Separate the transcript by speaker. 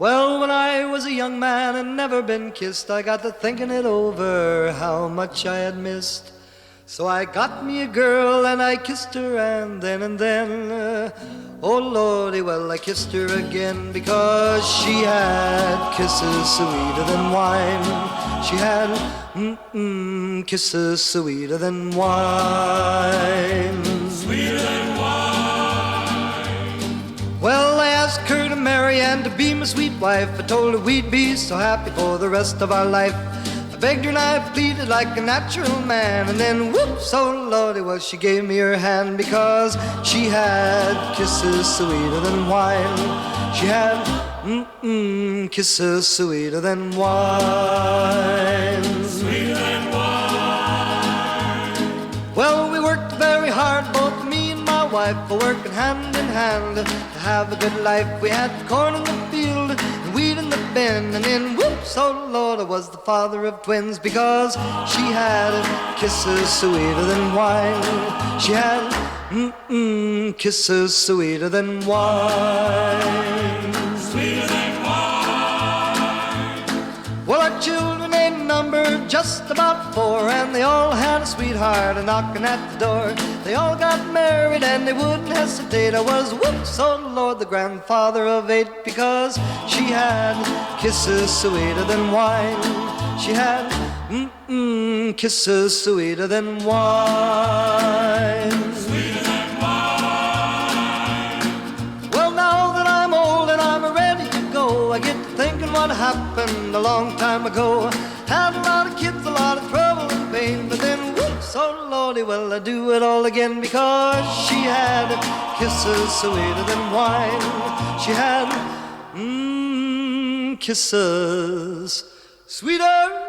Speaker 1: Well, when I was a young man and never been kissed, I got to thinking it over, how much I had missed. So I got me a girl and I kissed her and then, oh Lordy, well I kissed her again because she had kisses sweeter than wine. She had kisses sweeter than wine.
Speaker 2: Sweeter than wine.
Speaker 1: Well, I asked her to marry and to be my sweet wife. I told her we'd be so happy for the rest of our life. I begged her and I pleaded like a natural man. And then, whoops, oh Lordy, well, she gave me her hand because she had kisses sweeter than wine. She had kisses sweeter than wine.
Speaker 2: Sweeter than wine.
Speaker 1: Well, we worked very hard, both me and my wife, for working hand in hand to have a good life. We had corn in the field and wheat in the bin, and then whoops, oh Lord, I was the father of twins because she had kisses sweeter than wine. She had kisses sweeter than wine.
Speaker 2: Sweeter than wine.
Speaker 1: Well, our children ain't numbered just about 4, and they all had a sweetheart a-knocking at the door. They all got married and they wouldn't hesitate. I was, whoops, oh Lord, the grandfather of 8 because she had kisses sweeter than wine. She had kisses sweeter than wine.
Speaker 2: Sweeter than wine.
Speaker 1: Well, now that I'm old and I'm ready to go, I get to thinking what happened a long time ago. Had a lot of kids, a lot of trouble and pain, but then whoops, oh Lordy, well I do it all again because she had kisses sweeter than wine. She had kisses sweeter